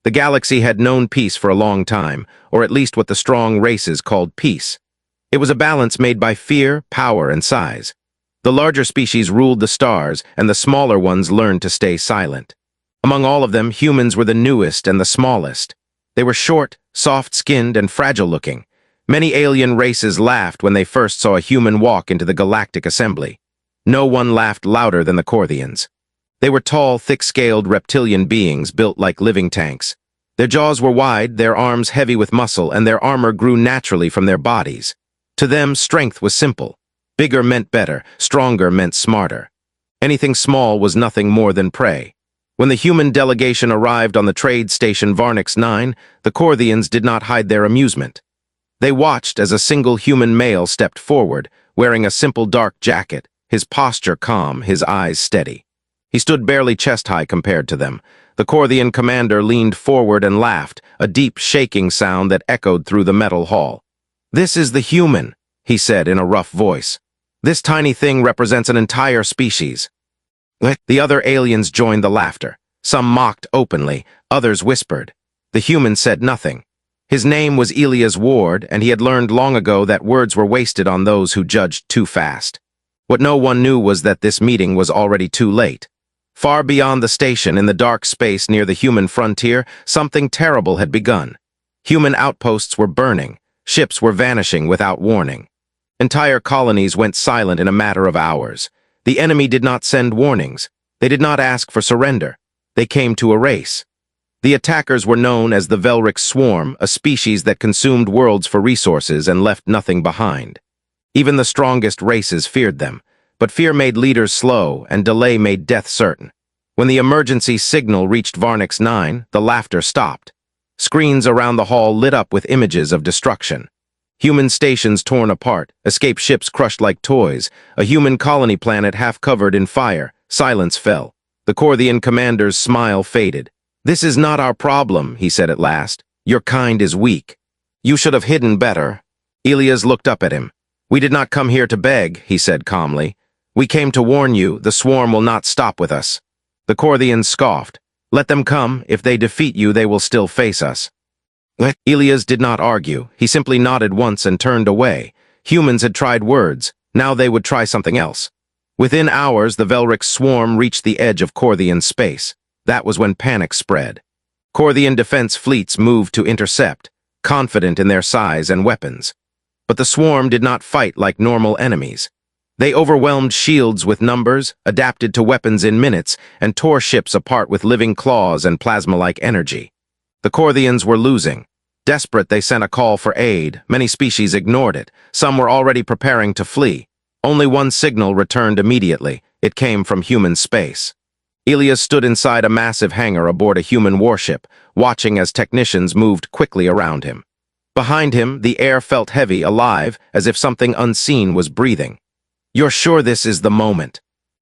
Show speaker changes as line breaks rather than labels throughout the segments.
The galaxy had known peace for a long time, or at least what the strong races called peace. It was a balance made by fear, power, and size. The larger species ruled the stars, and the smaller ones learned to stay silent. Among all of them, humans were the newest and the smallest. They were short, soft-skinned, and fragile-looking. Many alien races laughed when they first saw a human walk into the galactic assembly. No one laughed louder than the Corthians. They were tall, thick-scaled reptilian beings built like living tanks. Their jaws were wide, their arms heavy with muscle, and their armor grew naturally from their bodies. To them, strength was simple. Bigger meant better, stronger meant smarter. Anything small was nothing more than prey. When the human delegation arrived on the trade station Varnix 9, the Corthians did not hide their amusement. They watched as a single human male stepped forward, wearing a simple dark jacket, his posture calm, his eyes steady. He stood barely chest-high compared to them. The Corthian commander leaned forward and laughed, a deep shaking sound that echoed through the metal hall. "This is the human," he said in a rough voice. "This tiny thing represents an entire species." The other aliens joined the laughter. Some mocked openly, others whispered. The human said nothing. His name was Elias Ward, and he had learned long ago that words were wasted on those who judged too fast. What no one knew was that this meeting was already too late. Far beyond the station, in the dark space near the human frontier, something terrible had begun. Human outposts were burning. Ships were vanishing without warning. Entire colonies went silent in a matter of hours. The enemy did not send warnings. They did not ask for surrender. They came to erase. The attackers were known as the Velrix Swarm, a species that consumed worlds for resources and left nothing behind. Even the strongest races feared them, but fear made leaders slow and delay made death certain. When the emergency signal reached Varnix 9, the laughter stopped. Screens around the hall lit up with images of destruction. Human stations torn apart, escape ships crushed like toys, a human colony planet half covered in fire. Silence fell. The Corthian commander's smile faded. "This is not our problem," he said at last. "Your kind is weak. You should have hidden better." Elias looked up at him. "We did not come here to beg," he said calmly. "We came to warn you, the swarm will not stop with us." The Corthians scoffed. "Let them come. If they defeat you, they will still face us." Elias did not argue. He simply nodded once and turned away. Humans had tried words. Now they would try something else. Within hours, the Velrix swarm reached the edge of Corthian space. That was when panic spread. Corthian defense fleets moved to intercept, confident in their size and weapons. But the swarm did not fight like normal enemies. They overwhelmed shields with numbers, adapted to weapons in minutes, and tore ships apart with living claws and plasma-like energy. The Corthians were losing. Desperate, they sent a call for aid. Many species ignored it. Some were already preparing to flee. Only one signal returned immediately. It came from human space. Elias stood inside a massive hangar aboard a human warship, watching as technicians moved quickly around him. Behind him, the air felt heavy, alive, as if something unseen was breathing. "You're sure this is the moment?"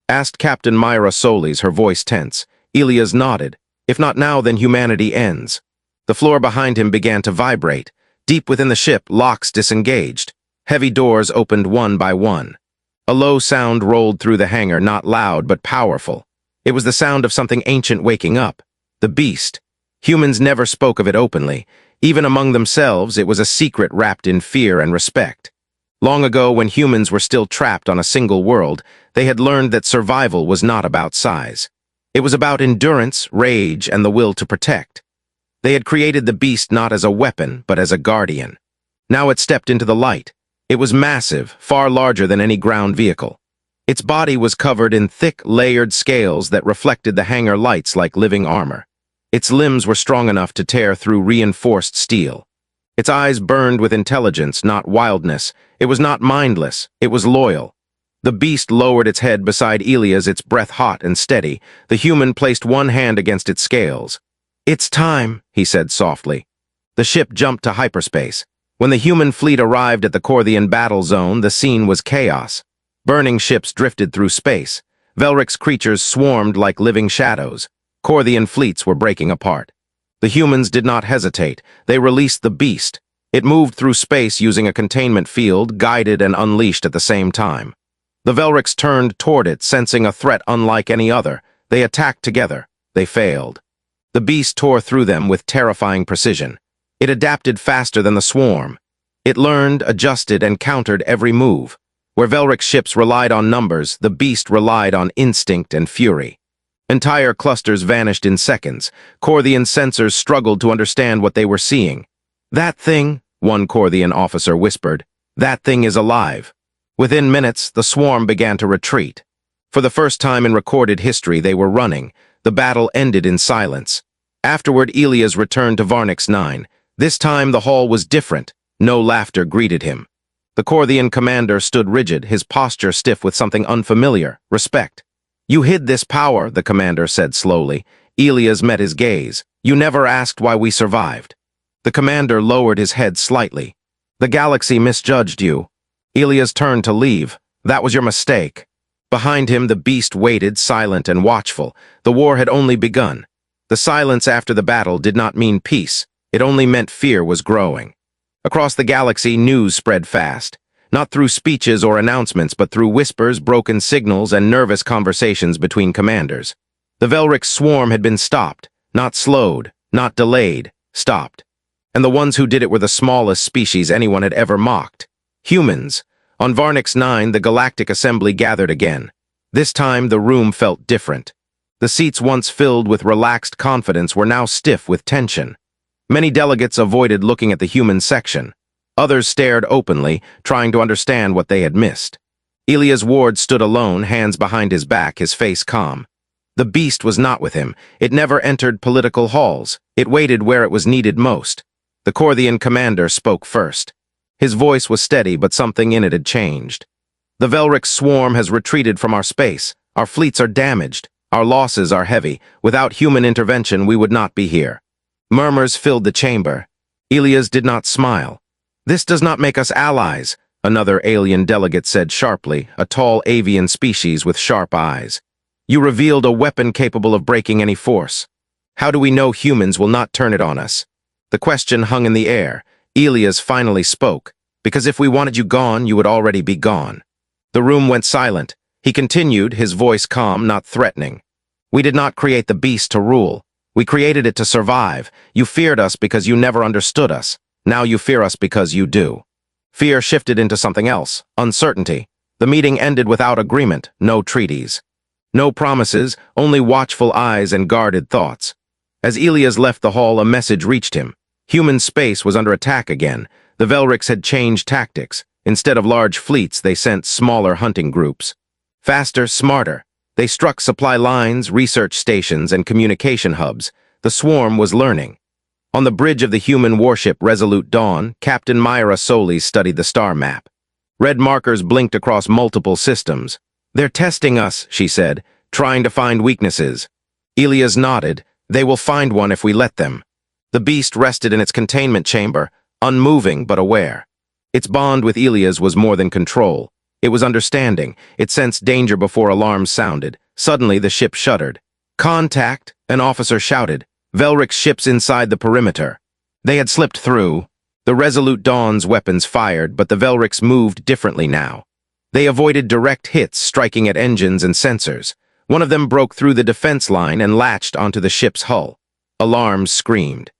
asked Captain Myra Solis, her voice tense. Elias nodded. "If not now, then humanity ends." The floor behind him began to vibrate. Deep within the ship, locks disengaged. Heavy doors opened one by one. A low sound rolled through the hangar, not loud but powerful. It was the sound of something ancient waking up. The beast. Humans never spoke of it openly. Even among themselves, it was a secret wrapped in fear and respect. Long ago, when humans were still trapped on a single world, they had learned that survival was not about size. It was about endurance, rage, and the will to protect. They had created the beast not as a weapon, but as a guardian. Now it stepped into the light. It was massive, far larger than any ground vehicle. Its body was covered in thick, layered scales that reflected the hangar lights like living armor. Its limbs were strong enough to tear through reinforced steel. Its eyes burned with intelligence, not wildness. It was not mindless. It was loyal. The beast lowered its head beside Elias, its breath hot and steady. The human placed one hand against its scales. "It's time," he said softly. The ship jumped to hyperspace. When the human fleet arrived at the Corthian battle zone, the scene was chaos. Burning ships drifted through space. Velrix creatures swarmed like living shadows. Corthian fleets were breaking apart. The humans did not hesitate. They released the beast. It moved through space using a containment field, guided and unleashed at the same time. The Velrix turned toward it, sensing a threat unlike any other. They attacked together. They failed. The beast tore through them with terrifying precision. It adapted faster than the swarm. It learned, adjusted, and countered every move. Where Velric's ships relied on numbers, the beast relied on instinct and fury. Entire clusters vanished in seconds. Corthian sensors struggled to understand what they were seeing. "That thing," one Corthian officer whispered, "that thing is alive." Within minutes, the swarm began to retreat. For the first time in recorded history, they were running. The battle ended in silence. Afterward, Elias returned to Varnix 9. This time, the hall was different. No laughter greeted him. The Corthian commander stood rigid, his posture stiff with something unfamiliar, respect. "You hid this power," the commander said slowly. Elias met his gaze. "You never asked why we survived." The commander lowered his head slightly. "The galaxy misjudged you." Elias turned to leave. "That was your mistake." Behind him, the beast waited, silent and watchful. The war had only begun. The silence after the battle did not mean peace. It only meant fear was growing. Across the galaxy, news spread fast. Not through speeches or announcements, but through whispers, broken signals, and nervous conversations between commanders. The Velrix swarm had been stopped. Not slowed, not delayed, stopped. And the ones who did it were the smallest species anyone had ever mocked. Humans. On Varnix 9, the Galactic Assembly gathered again. This time, the room felt different. The seats once filled with relaxed confidence were now stiff with tension. Many delegates avoided looking at the human section. Others stared openly, trying to understand what they had missed. Elias Ward stood alone, hands behind his back, his face calm. The beast was not with him. It never entered political halls. It waited where it was needed most. The Corthian commander spoke first. His voice was steady, but something in it had changed. "The Velrix swarm has retreated from our space. Our fleets are damaged. Our losses are heavy. Without human intervention, we would not be here." Murmurs filled the chamber. Elias did not smile. "This does not make us allies," another alien delegate said sharply, a tall avian species with sharp eyes. "You revealed a weapon capable of breaking any force. How do we know humans will not turn it on us?" The question hung in the air. Elias finally spoke. "Because if we wanted you gone, you would already be gone." The room went silent. He continued, his voice calm, not threatening. "We did not create the beast to rule. We created it to survive. You feared us because you never understood us. Now you fear us because you do." Fear shifted into something else, uncertainty. The meeting ended without agreement, no treaties. No promises, only watchful eyes and guarded thoughts. As Elias left the hall, a message reached him. Human space was under attack again. The Velrix had changed tactics. Instead of large fleets, they sent smaller hunting groups. Faster, smarter. They struck supply lines, research stations, and communication hubs. The swarm was learning. On the bridge of the human warship Resolute Dawn, Captain Myra Solis studied the star map. Red markers blinked across multiple systems. "They're testing us," she said, "trying to find weaknesses." Elias nodded. "They will find one if we let them." The beast rested in its containment chamber, unmoving but aware. Its bond with Elias was more than control. It was understanding. It sensed danger before alarms sounded. Suddenly, the ship shuddered. "Contact!" an officer shouted. Velrix ships inside the perimeter. They had slipped through. The Resolute Dawn's weapons fired, but the Velrix moved differently now. They avoided direct hits, striking at engines and sensors. One of them broke through the defense line and latched onto the ship's hull. Alarms screamed.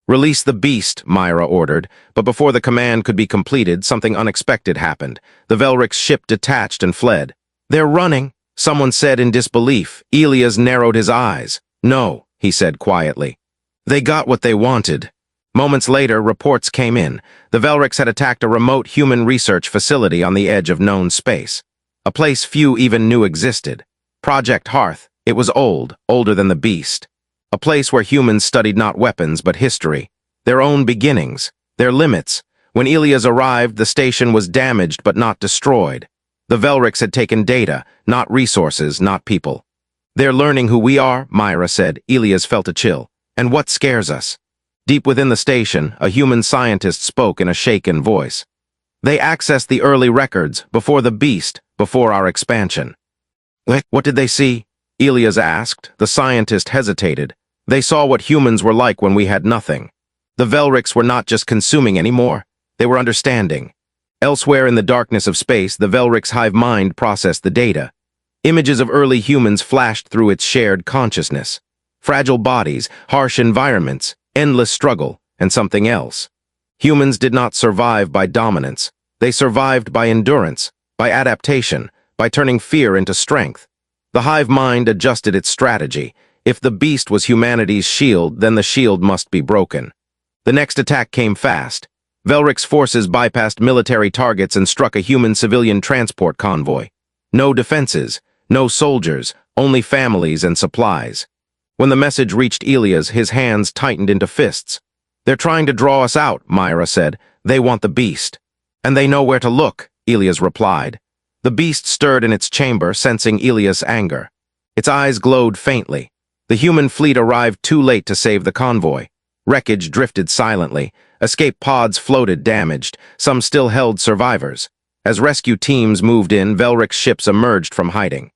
"Release the beast," Myra ordered, but before the command could be completed, something unexpected happened. The Velrix ship detached and fled. "They're running," someone said in disbelief. Elias narrowed his eyes. "No," he said quietly. "They got what they wanted." Moments later, reports came in. The Velrix had attacked a remote human research facility on the edge of known space. A place few even knew existed. Project Hearth. It was old, older than the beast. A place where humans studied not weapons, but history. Their own beginnings, their limits. When Elias arrived, the station was damaged but not destroyed. The Velrix had taken data, not resources, not people. "They're learning who we are," Myra said. Elias felt a chill. "And what scares us?" Deep within the station, a human scientist spoke in a shaken voice. "They accessed the early records, before the beast, before our expansion." "What did they see?" Elias asked. The scientist hesitated. "They saw what humans were like when we had nothing." The Velrix were not just consuming anymore. They were understanding. Elsewhere in the darkness of space, the Velrix hive mind processed the data. Images of early humans flashed through its shared consciousness. Fragile bodies, harsh environments, endless struggle, and something else. Humans did not survive by dominance. They survived by endurance, by adaptation, by turning fear into strength. The hive mind adjusted its strategy. If the beast was humanity's shield, then the shield must be broken. The next attack came fast. Velric's forces bypassed military targets and struck a human civilian transport convoy. No defenses, no soldiers, only families and supplies. When the message reached Elias, his hands tightened into fists. "They're trying to draw us out," Myra said. "They want the beast." "And they know where to look," Elias replied. The beast stirred in its chamber, sensing Elias' anger. Its eyes glowed faintly. The human fleet arrived too late to save the convoy. Wreckage drifted silently. Escape pods floated damaged. Some still held survivors. As rescue teams moved in, Velric's ships emerged from hiding.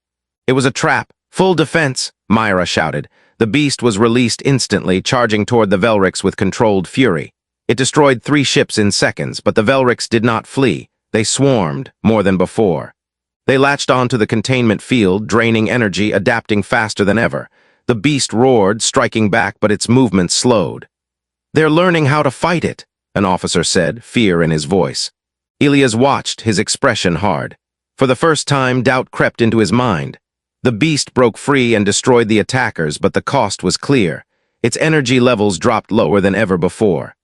"It was a trap. Full defense," Myra shouted. The beast was released instantly, charging toward the Velrics with controlled fury. It destroyed 3 ships in seconds, but the Velrics did not flee. They swarmed, more than before. They latched onto the containment field, draining energy, adapting faster than ever. The beast roared, striking back, but its movement slowed. "They're learning how to fight it," an officer said, fear in his voice. Elias watched, his expression hard. For the first time, doubt crept into his mind. The beast broke free and destroyed the attackers, but the cost was clear. Its energy levels dropped lower than ever before.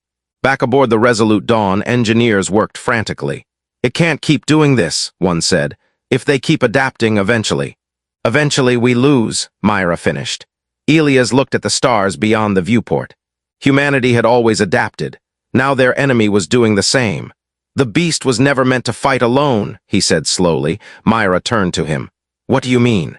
Back aboard the Resolute Dawn, engineers worked frantically. "It can't keep doing this," one said. "If they keep adapting, eventually." "Eventually we lose," Myra finished. Elias looked at the stars beyond the viewport. Humanity had always adapted. Now their enemy was doing the same. "The beast was never meant to fight alone," he said slowly. Myra turned to him. "What do you mean?"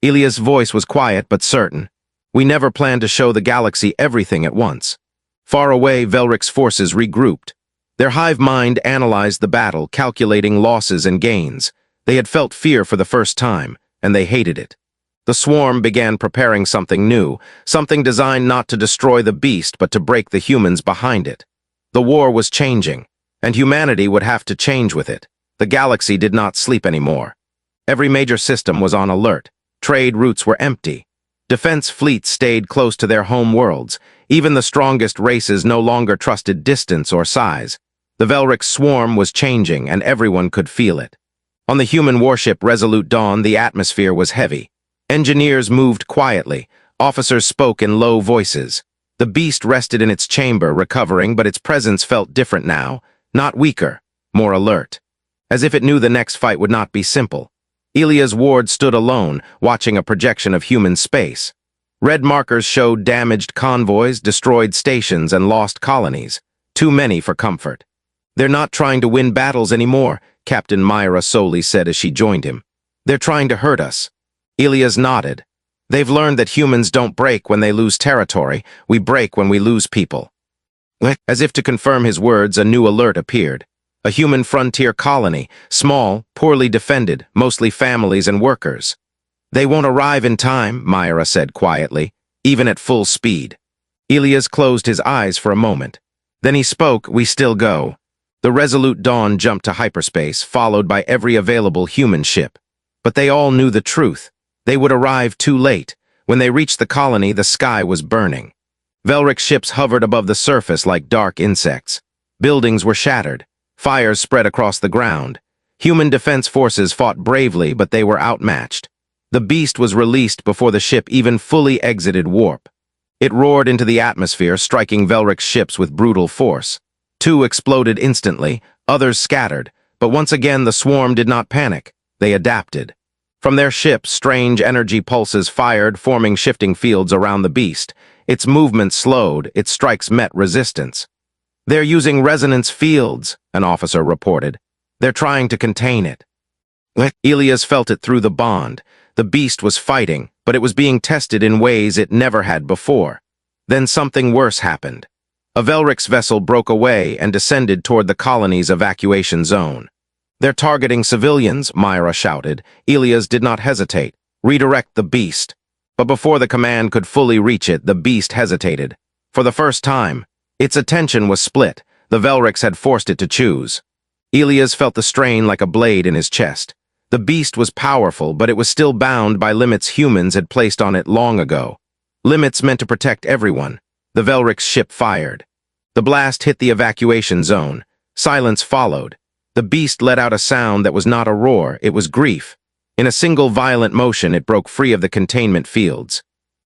Elias' voice was quiet but certain. "We never planned to show the galaxy everything at once." Far away, Velric's forces regrouped. Their hive mind analyzed the battle, calculating losses and gains. They had felt fear for the first time, and they hated it. The swarm began preparing something new, something designed not to destroy the beast but to break the humans behind it. The war was changing, and humanity would have to change with it. The galaxy did not sleep anymore. Every major system was on alert. Trade routes were empty. Defense fleets stayed close to their home worlds. Even the strongest races no longer trusted distance or size. The Velric swarm was changing, and everyone could feel it. On the human warship Resolute Dawn, the atmosphere was heavy. Engineers moved quietly. Officers spoke in low voices. The beast rested in its chamber, recovering, but its presence felt different now. Not weaker, more alert. As if it knew the next fight would not be simple. Elias Ward stood alone, watching a projection of human space. Red markers showed damaged convoys, destroyed stations, and lost colonies. Too many for comfort. "They're not trying to win battles anymore," Captain Myra Soley said as she joined him. "They're trying to hurt us." Elias nodded. "They've learned that humans don't break when they lose territory. We break when we lose people." As if to confirm his words, a new alert appeared. A human frontier colony, small, poorly defended, mostly families and workers. "They won't arrive in time," Myra said quietly, "even at full speed." Elias closed his eyes for a moment. Then he spoke, "We still go." The Resolute Dawn jumped to hyperspace, followed by every available human ship. But they all knew the truth. They would arrive too late. When they reached the colony, the sky was burning. Velric ships hovered above the surface like dark insects. Buildings were shattered. Fires spread across the ground. Human defense forces fought bravely, but they were outmatched. The beast was released before the ship even fully exited warp. It roared into the atmosphere, striking Velric's ships with brutal force. 2 exploded instantly, others scattered, but once again the swarm did not panic. They adapted. From their ships, strange energy pulses fired, forming shifting fields around the beast. Its movement slowed, its strikes met resistance. "They're using resonance fields," an officer reported. "They're trying to contain it." Elias felt it through the bond. The beast was fighting, but it was being tested in ways it never had before. Then something worse happened. A Velric's vessel broke away and descended toward the colony's evacuation zone. "They're targeting civilians," Myra shouted. Elias did not hesitate. "Redirect the beast." But before the command could fully reach it, the beast hesitated. For the first time, its attention was split. The Velrics had forced it to choose. Elias felt the strain like a blade in his chest. The beast was powerful, but it was still bound by limits humans had placed on it long ago. Limits meant to protect everyone. The Velric's ship fired. The blast hit the evacuation zone. Silence followed. The beast let out a sound that was not a roar, it was grief. In a single violent motion, it broke free of the containment fields.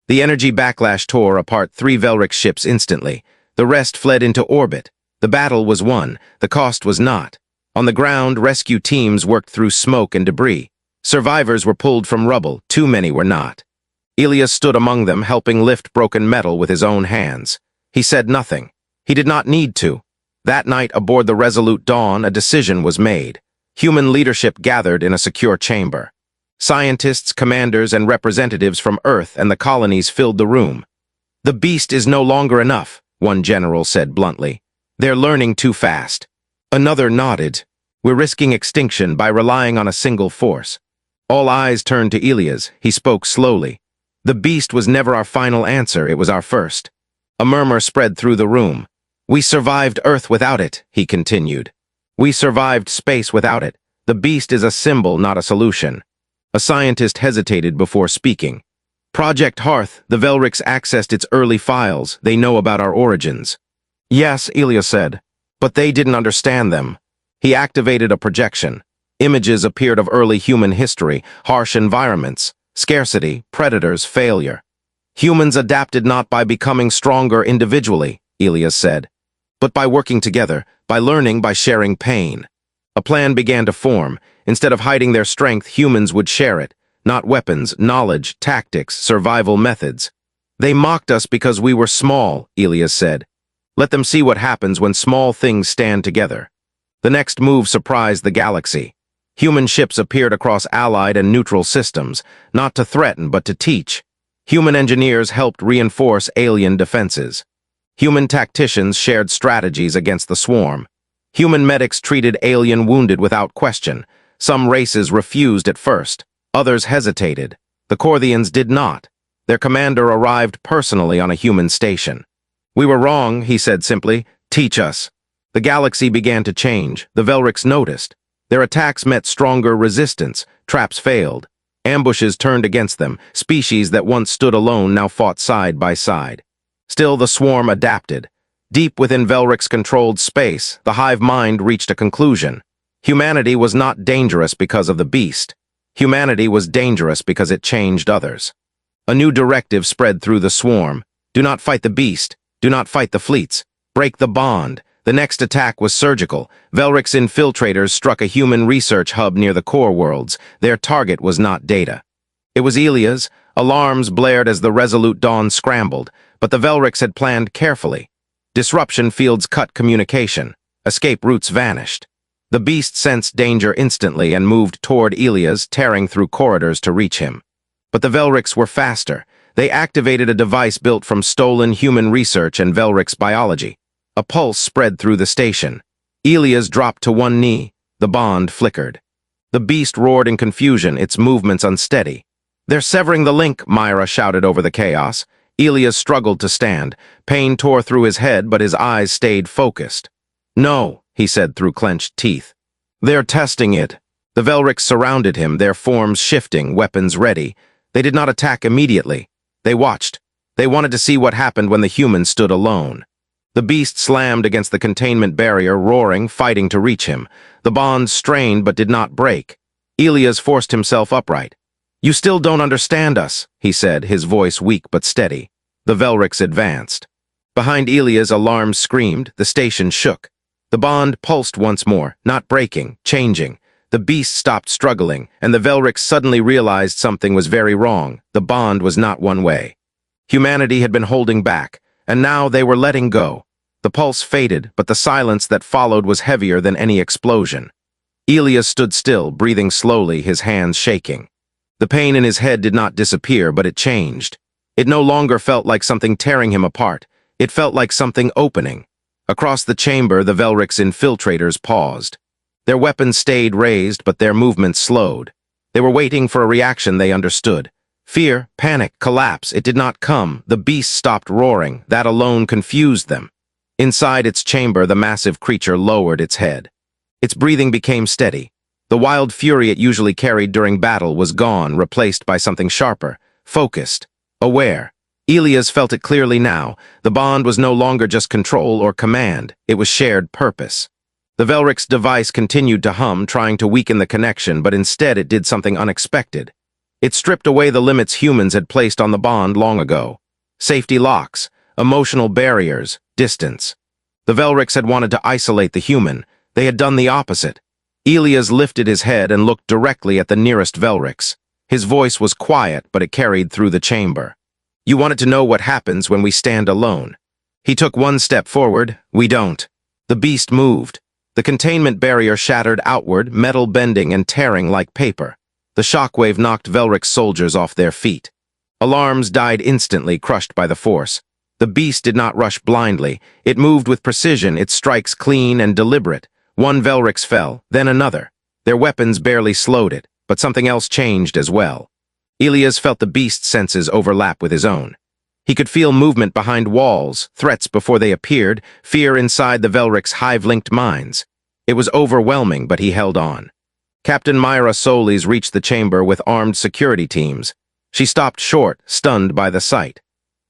The energy backlash tore apart 3 Velric ships instantly. The rest fled into orbit. The battle was won. The cost was not. On the ground, rescue teams worked through smoke and debris. Survivors were pulled from rubble. Too many were not. Elias stood among them, helping lift broken metal with his own hands. He said nothing. He did not need to. That night, aboard the Resolute Dawn, a decision was made. Human leadership gathered in a secure chamber. Scientists, commanders, and representatives from Earth and the colonies filled the room. "The beast is no longer enough," one general said bluntly. "They're learning too fast." Another nodded. "We're risking extinction by relying on a single force." All eyes turned to Elias. He spoke slowly. "The beast was never our final answer, it was our first." A murmur spread through the room. "We survived Earth without it," he continued. "We survived space without it. The beast is a symbol, not a solution." A scientist hesitated before speaking. "Project Hearth, the Velrics accessed its early files. They know about our origins." "Yes," Elias said, "but they didn't understand them." He activated a projection. Images appeared of early human history, harsh environments, scarcity, predators, failure. "Humans adapted not by becoming stronger individually," Elias said, "but by working together, by learning, by sharing pain." A plan began to form. Instead of hiding their strength, humans would share it. Not weapons, knowledge, tactics, survival methods. "They mocked us because we were small," Elias said. "Let them see what happens when small things stand together." The next move surprised the galaxy. Human ships appeared across allied and neutral systems, not to threaten but to teach. Human engineers helped reinforce alien defenses. Human tacticians shared strategies against the swarm. Human medics treated alien wounded without question. Some races refused at first. Others hesitated. The Corthians did not. Their commander arrived personally on a human station. "We were wrong," he said simply. "Teach us." The galaxy began to change. The Velrics noticed. Their attacks met stronger resistance. Traps failed. Ambushes turned against them. Species that once stood alone now fought side by side. Still, the swarm adapted. Deep within Velric's controlled space, the hive mind reached a conclusion. Humanity was not dangerous because of the beast. Humanity was dangerous because it changed others. A new directive spread through the swarm. Do not fight the beast. Do not fight the fleets. Break the bond. The next attack was surgical. Velric's infiltrators struck a human research hub near the core worlds. Their target was not data. It was Elias. Alarms blared as the Resolute Dawn scrambled, but the Velrics had planned carefully. Disruption fields cut communication. Escape routes vanished. The beast sensed danger instantly and moved toward Elias, tearing through corridors to reach him. But the Velrics were faster. They activated a device built from stolen human research and Velric's biology. A pulse spread through the station. Elias dropped to one knee. The bond flickered. The beast roared in confusion, its movements unsteady. "They're severing the link," Myra shouted over the chaos. Elias struggled to stand. Pain tore through his head, but his eyes stayed focused. "No," he said through clenched teeth. "They're testing it." The Velrics surrounded him, their forms shifting, weapons ready. They did not attack immediately. They watched. They wanted to see what happened when the humans stood alone. The beast slammed against the containment barrier, roaring, fighting to reach him. The bond strained but did not break. Elias forced himself upright. "You still don't understand us," he said, his voice weak but steady. The Velrics advanced. Behind Elias, alarms screamed. The station shook. The bond pulsed once more, not breaking, changing. The beast stopped struggling, and the Velrics suddenly realized something was very wrong. The bond was not one way. Humanity had been holding back, and now they were letting go. The pulse faded, but the silence that followed was heavier than any explosion. Elias stood still, breathing slowly, his hands shaking. The pain in his head did not disappear, but it changed. It no longer felt like something tearing him apart. It felt like something opening. Across the chamber, the Velrics infiltrators paused. Their weapons stayed raised, but their movements slowed. They were waiting for a reaction they understood. Fear, panic, collapse. It did not come. The beast stopped roaring. That alone confused them. Inside its chamber, the massive creature lowered its head. Its breathing became steady. The wild fury it usually carried during battle was gone, replaced by something sharper, focused, aware. Elias felt it clearly now. The bond was no longer just control or command, it was shared purpose. The Velric's device continued to hum, trying to weaken the connection, but instead it did something unexpected. It stripped away the limits humans had placed on the bond long ago. Safety locks, emotional barriers, distance. The Velrics had wanted to isolate the human. They had done the opposite. Elias lifted his head and looked directly at the nearest Velrics. His voice was quiet, but it carried through the chamber. You wanted to know what happens when we stand alone. He took one step forward. We don't. The beast moved. The containment barrier shattered outward, metal bending and tearing like paper. The shockwave knocked Velric's soldiers off their feet. Alarms died instantly, crushed by the force. The beast did not rush blindly. It moved with precision, its strikes clean and deliberate. One Velrix fell, then another. Their weapons barely slowed it, but something else changed as well. Elias felt the beast's senses overlap with his own. He could feel movement behind walls, threats before they appeared, fear inside the Velric's hive-linked minds. It was overwhelming, but he held on. Captain Myra Solis reached the chamber with armed security teams. She stopped short, stunned by the sight.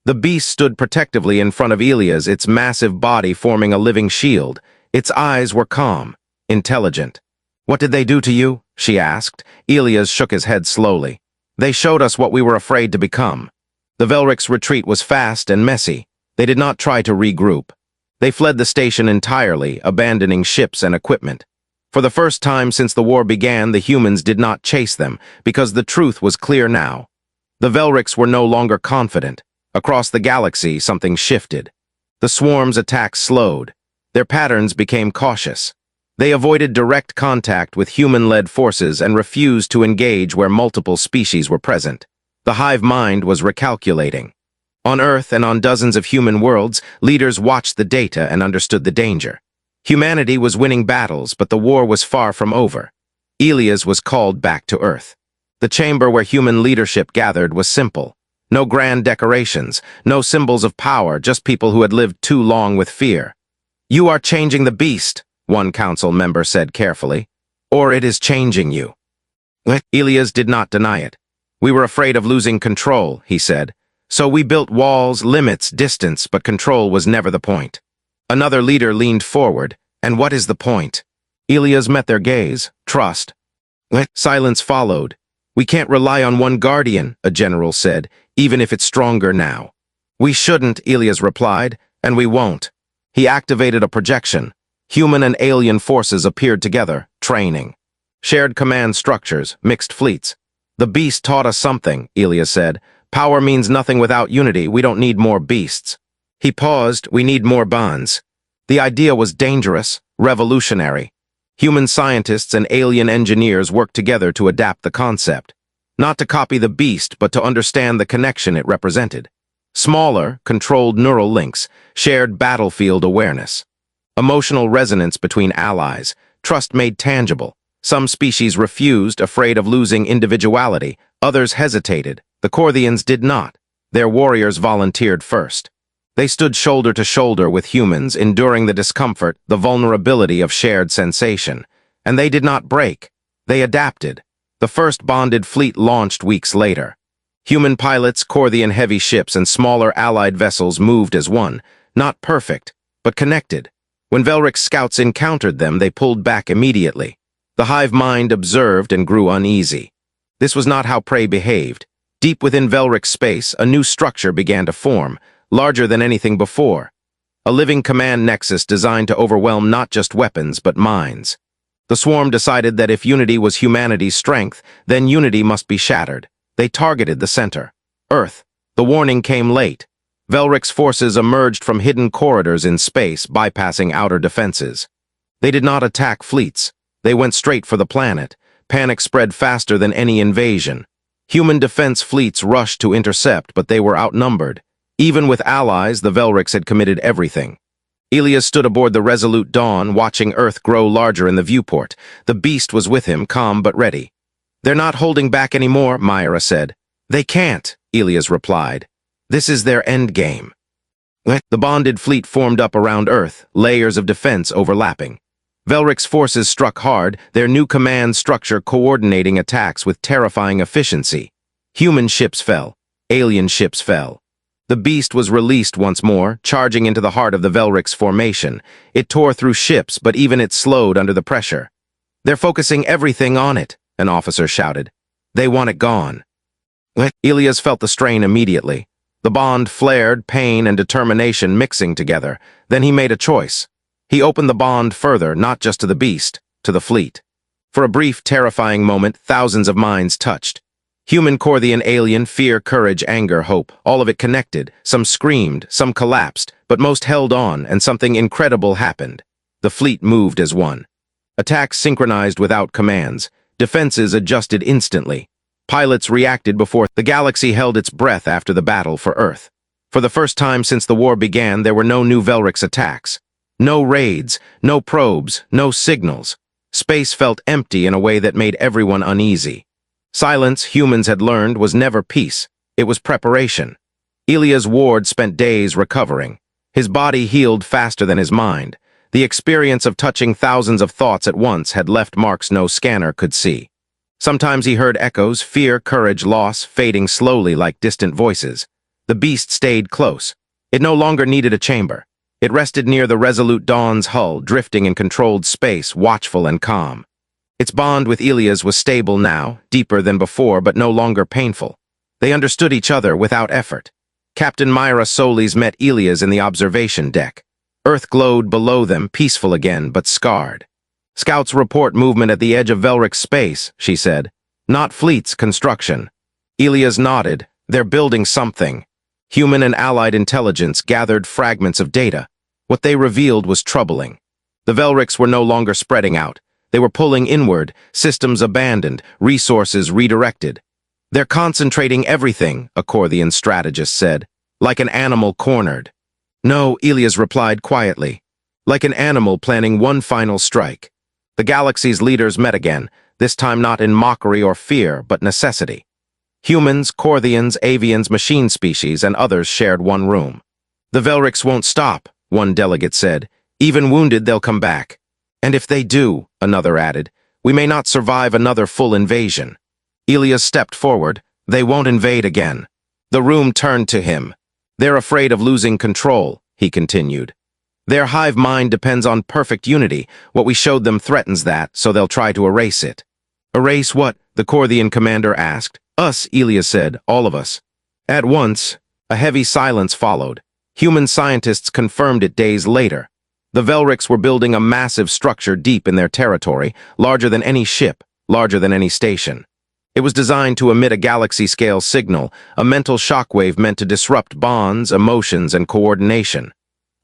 The beast stood protectively in front of Elias, its massive body forming a living shield. Its eyes were calm, intelligent. What did they do to you? She asked. Elias shook his head slowly. They showed us what we were afraid to become. The Velric's retreat was fast and messy. They did not try to regroup. They fled the station entirely, abandoning ships and equipment. For the first time since the war began, the humans did not chase them, because the truth was clear now. The Velric's were no longer confident. Across the galaxy, something shifted. The swarm's attacks slowed. Their patterns became cautious. They avoided direct contact with human-led forces and refused to engage where multiple species were present. The hive mind was recalculating. On Earth and on dozens of human worlds, leaders watched the data and understood the danger. Humanity was winning battles, but the war was far from over. Elias was called back to Earth. The chamber where human leadership gathered was simple. No grand decorations, no symbols of power, just people who had lived too long with fear. You are changing the beast, one council member said carefully, or it is changing you. Elias did not deny it. We were afraid of losing control, he said. So we built walls, limits, distance, but control was never the point. Another leader leaned forward. And what is the point? Elias met their gaze. Trust. Silence followed. We can't rely on one guardian, a general said, even if it's stronger now. We shouldn't, Elias replied, and we won't. He activated a projection. Human and alien forces appeared together, training. Shared command structures, mixed fleets. The beast taught us something, Elias said. Power means nothing without unity. We don't need more beasts. He paused. We need more bonds. The idea was dangerous, revolutionary. Human scientists and alien engineers worked together to adapt the concept. Not to copy the beast, but to understand the connection it represented. Smaller, controlled neural links, shared battlefield awareness. Emotional resonance between allies, trust made tangible. Some species refused, afraid of losing individuality. Others hesitated. The Corthians did not. Their warriors volunteered first. They stood shoulder to shoulder with humans, enduring the discomfort, the vulnerability of shared sensation. And they did not break. They adapted. The first bonded fleet launched weeks later. Human pilots, Corthian heavy ships, and smaller allied vessels moved as one. Not perfect, but connected. When Velric's scouts encountered them, they pulled back immediately. The hive mind observed and grew uneasy. This was not how prey behaved. Deep within Velric's space, a new structure began to form, larger than anything before. A living command nexus designed to overwhelm not just weapons, but minds. The swarm decided that if unity was humanity's strength, then unity must be shattered. They targeted the center. Earth. The warning came late. Velric's forces emerged from hidden corridors in space, bypassing outer defenses. They did not attack fleets. They went straight for the planet. Panic spread faster than any invasion. Human defense fleets rushed to intercept, but they were outnumbered. Even with allies, the Velric's had committed everything. Elias stood aboard the Resolute Dawn, watching Earth grow larger in the viewport. The beast was with him, calm but ready. They're not holding back anymore, Myra said. They can't, Elias replied. This is their endgame. The bonded fleet formed up around Earth, layers of defense overlapping. Velric's forces struck hard, their new command structure coordinating attacks with terrifying efficiency. Human ships fell. Alien ships fell. The beast was released once more, charging into the heart of the Velric's formation. It tore through ships, but even it slowed under the pressure. "They're focusing everything on it," an officer shouted. "They want it gone." Elias felt the strain immediately. The bond flared, pain and determination mixing together. Then he made a choice. He opened the bond further, not just to the beast, to the fleet. For a brief, terrifying moment, thousands of minds touched. Human, Corthian, alien, fear, courage, anger, hope, all of it connected. Some screamed, some collapsed, but most held on, and something incredible happened. The fleet moved as one. Attacks synchronized without commands. Defenses adjusted instantly. Pilots reacted before the galaxy held its breath after the battle for Earth. For the first time since the war began, there were no new Velric's attacks. No raids, no probes, no signals. Space felt empty in a way that made everyone uneasy. Silence, humans had learned, was never peace. It was preparation. Elias Ward spent days recovering. His body healed faster than his mind. The experience of touching thousands of thoughts at once had left marks no scanner could see. Sometimes he heard echoes, fear, courage, loss, fading slowly like distant voices. The beast stayed close. It no longer needed a chamber. It rested near the resolute Dawn's hull, drifting in controlled space, watchful and calm. Its bond with Elias was stable now, deeper than before, but no longer painful. They understood each other without effort. Captain Myra Solis met Elias in the observation deck. Earth glowed below them, peaceful again, but scarred. "Scouts report movement at the edge of Velric's space," she said. "Not fleet's construction." Elias nodded. "They're building something." Human and allied intelligence gathered fragments of data. What they revealed was troubling. The Velrics were no longer spreading out. They were pulling inward, systems abandoned, resources redirected. "They're concentrating everything," a Corthian strategist said, "like an animal cornered." "No," Elias replied quietly, "like an animal planning one final strike." The galaxy's leaders met again, this time not in mockery or fear, but necessity. Humans, Corthians, avians, machine species, and others shared one room. "The Velrics won't stop," one delegate said. "Even wounded, they'll come back. And if they do," another added, "we may not survive another full invasion." Elias stepped forward. "They won't invade again." The room turned to him. "They're afraid of losing control," he continued. "Their hive mind depends on perfect unity. What we showed them threatens that, so they'll try to erase it." "Erase what?" the Corthian commander asked. "Us," Elias said, "all of us." At once, a heavy silence followed. Human scientists confirmed it days later. The Velrics were building a massive structure deep in their territory, larger than any ship, larger than any station. It was designed to emit a galaxy-scale signal, a mental shockwave meant to disrupt bonds, emotions, and coordination.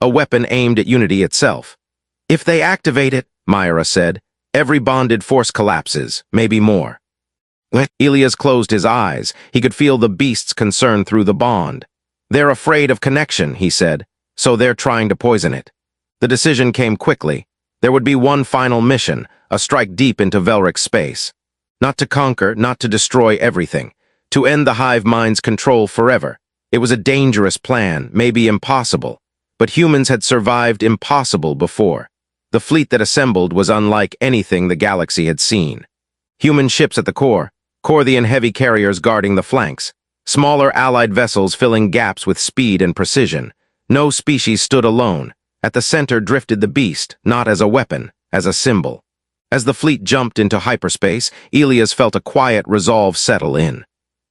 A weapon aimed at unity itself. "If they activate it," Myra said, "every bonded force collapses, maybe more." Elias closed his eyes. He could feel the beast's concern through the bond. "They're afraid of connection," he said, "so they're trying to poison it." The decision came quickly. There would be one final mission, a strike deep into Velric's space. Not to conquer, not to destroy everything. To end the hive mind's control forever. It was a dangerous plan, maybe impossible. But humans had survived impossible before. The fleet that assembled was unlike anything the galaxy had seen. Human ships at the core, Corthian heavy carriers guarding the flanks, smaller allied vessels filling gaps with speed and precision. No species stood alone. At the center drifted the beast, not as a weapon, as a symbol. As the fleet jumped into hyperspace, Elias felt a quiet resolve settle in.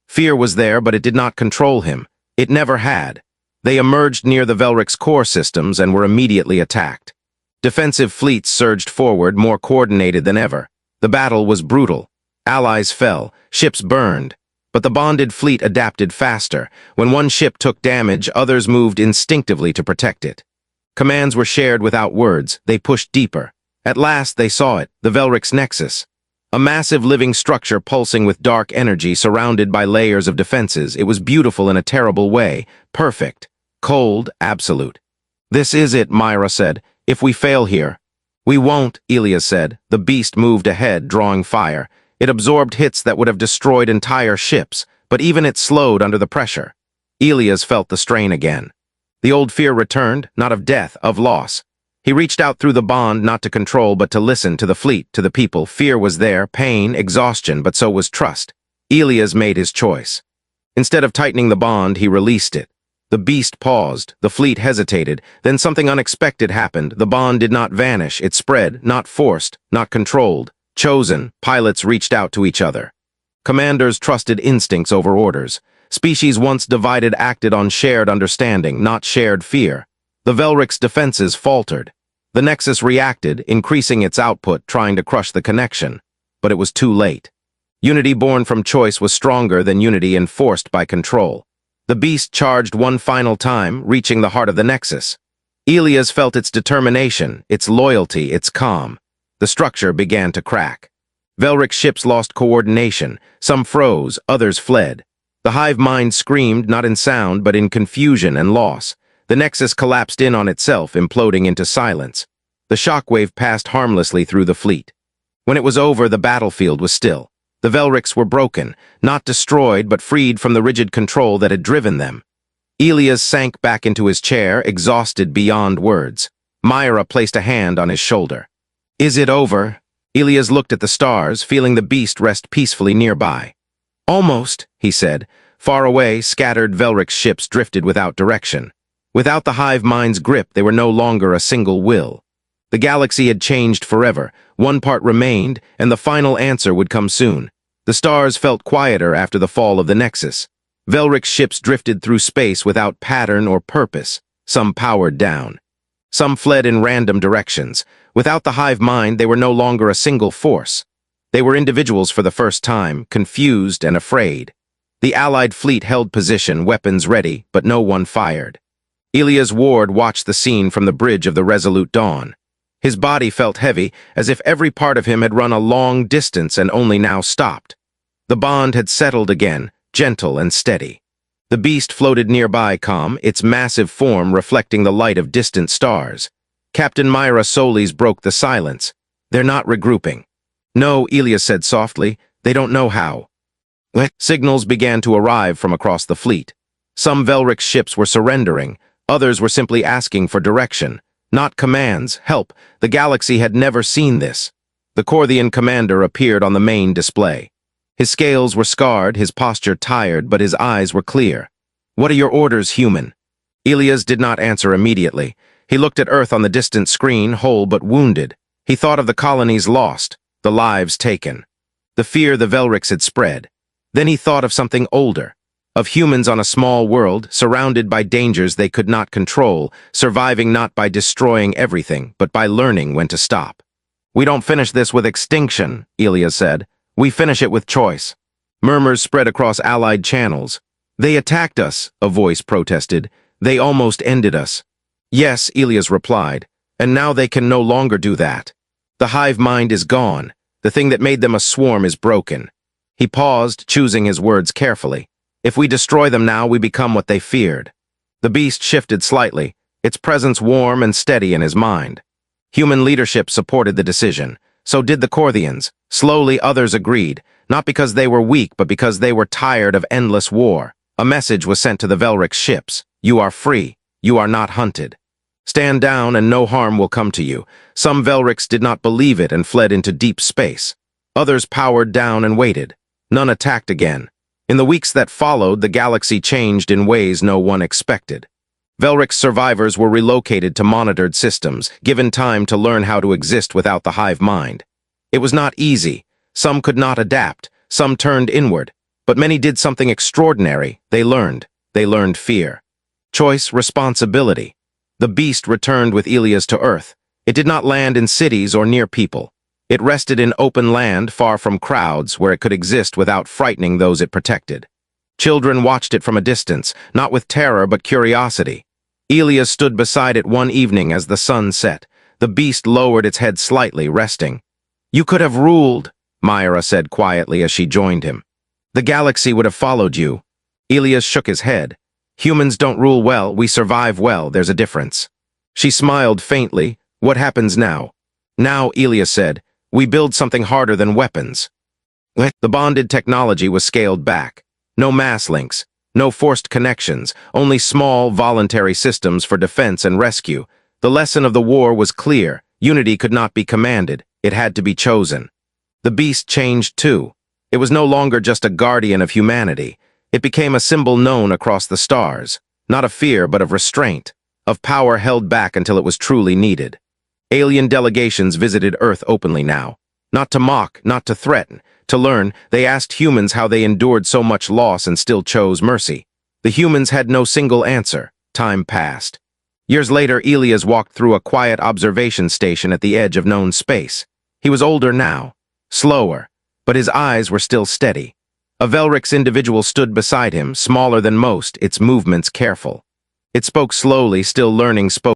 Fear was there, but it did not control him. It never had. They emerged near the Velric's core systems and were immediately attacked. Defensive fleets surged forward, more coordinated than ever. The battle was brutal. Allies fell, ships burned. But the bonded fleet adapted faster. When one ship took damage, others moved instinctively to protect it. Commands were shared without words. They pushed deeper. At last they saw it, the Velric's nexus. A massive living structure pulsing with dark energy surrounded by layers of defenses. It was beautiful in a terrible way. Perfect. Cold. Absolute. "This is it," Myra said. "If we fail here." "We won't," Elias said. The beast moved ahead, drawing fire. It absorbed hits that would have destroyed entire ships, but even it slowed under the pressure. Elias felt the strain again. The old fear returned, not of death, of loss. He reached out through the bond, not to control, but to listen, to the fleet, to the people. Fear was there, pain, exhaustion, but so was trust. Elias made his choice. Instead of tightening the bond, he released it. The beast paused, the fleet hesitated, then something unexpected happened. The bond did not vanish, it spread, not forced, not controlled. Chosen, pilots reached out to each other. Commanders trusted instincts over orders. Species once divided acted on shared understanding, not shared fear. The Velric's defenses faltered. The Nexus reacted, increasing its output, trying to crush the connection. But it was too late. Unity born from choice was stronger than unity enforced by control. The beast charged one final time, reaching the heart of the Nexus. Elias felt its determination, its loyalty, its calm. The structure began to crack. Velric ships lost coordination. Some froze, others fled. The hive mind screamed, not in sound, but in confusion and loss. The Nexus collapsed in on itself, imploding into silence. The shockwave passed harmlessly through the fleet. When it was over, the battlefield was still. The Velrics were broken, not destroyed, but freed from the rigid control that had driven them. Elias sank back into his chair, exhausted beyond words. Myra placed a hand on his shoulder. "Is it over?" Elias looked at the stars, feeling the beast rest peacefully nearby. "Almost," he said. Far away, scattered Velric ships drifted without direction. Without the hive mind's grip, they were no longer a single will. The galaxy had changed forever. One part remained, and the final answer would come soon. The stars felt quieter after the fall of the Nexus. Velric ships drifted through space without pattern or purpose. Some powered down. Some fled in random directions. Without the hive mind, they were no longer a single force. They were individuals for the first time, confused and afraid. The Allied fleet held position, weapons ready, but no one fired. Elias Ward watched the scene from the bridge of the Resolute Dawn. His body felt heavy, as if every part of him had run a long distance and only now stopped. The bond had settled again, gentle and steady. The beast floated nearby, calm, its massive form reflecting the light of distant stars. Captain Myra Solis broke the silence. "They're not regrouping." "No," Elias said softly, "they don't know how." Signals began to arrive from across the fleet. Some Velric ships were surrendering, others were simply asking for direction. Not commands, help. The galaxy had never seen this. The Corthian commander appeared on the main display. His scales were scarred, his posture tired, but his eyes were clear. "What are your orders, human?" Elias did not answer immediately. He looked at Earth on the distant screen, whole but wounded. He thought of the colonies lost, the lives taken. The fear the Velrics had spread. Then he thought of something older. Of humans on a small world, surrounded by dangers they could not control, surviving not by destroying everything, but by learning when to stop. "We don't finish this with extinction," Elias said. "We finish it with choice." Murmurs spread across Allied channels. "They attacked us," a voice protested. "They almost ended us." "Yes," Elias replied, "and now they can no longer do that. The hive mind is gone. The thing that made them a swarm is broken." He paused, choosing his words carefully. "If we destroy them now, we become what they feared." The beast shifted slightly, its presence warm and steady in his mind. Human leadership supported the decision. So did the Corthians. Slowly, others agreed, not because they were weak, but because they were tired of endless war. A message was sent to the Velric ships. "You are free. You are not hunted. Stand down and no harm will come to you." Some Velrics did not believe it and fled into deep space. Others powered down and waited. None attacked again. In the weeks that followed, the galaxy changed in ways no one expected. Velric survivors were relocated to monitored systems, given time to learn how to exist without the hive mind. It was not easy. Some could not adapt, some turned inward, but many did something extraordinary. They learned. They learned fear. Choice, responsibility. The beast returned with Elias to Earth. It did not land in cities or near people. It rested in open land, far from crowds, where it could exist without frightening those it protected. Children watched it from a distance, not with terror but curiosity. Elias stood beside it one evening as the sun set. The beast lowered its head slightly, resting. "You could have ruled," Myra said quietly as she joined him. "The galaxy would have followed you." Elias shook his head. "Humans don't rule well, we survive well, there's a difference." She smiled faintly. "What happens now?" "Now," Elias said, "we build something harder than weapons." The bonded technology was scaled back. No mass links, no forced connections, only small, voluntary systems for defense and rescue. The lesson of the war was clear. Unity could not be commanded. It had to be chosen. The beast changed too. It was no longer just a guardian of humanity. It became a symbol known across the stars. Not of fear, but of restraint, of power held back until it was truly needed. Alien delegations visited Earth openly now. Not to mock, not to threaten. To learn, they asked humans how they endured so much loss and still chose mercy. The humans had no single answer. Time passed. Years later, Elias walked through a quiet observation station at the edge of known space. He was older now, slower, but his eyes were still steady. A Velrix individual stood beside him, smaller than most, its movements careful. It spoke slowly, still learning, spoke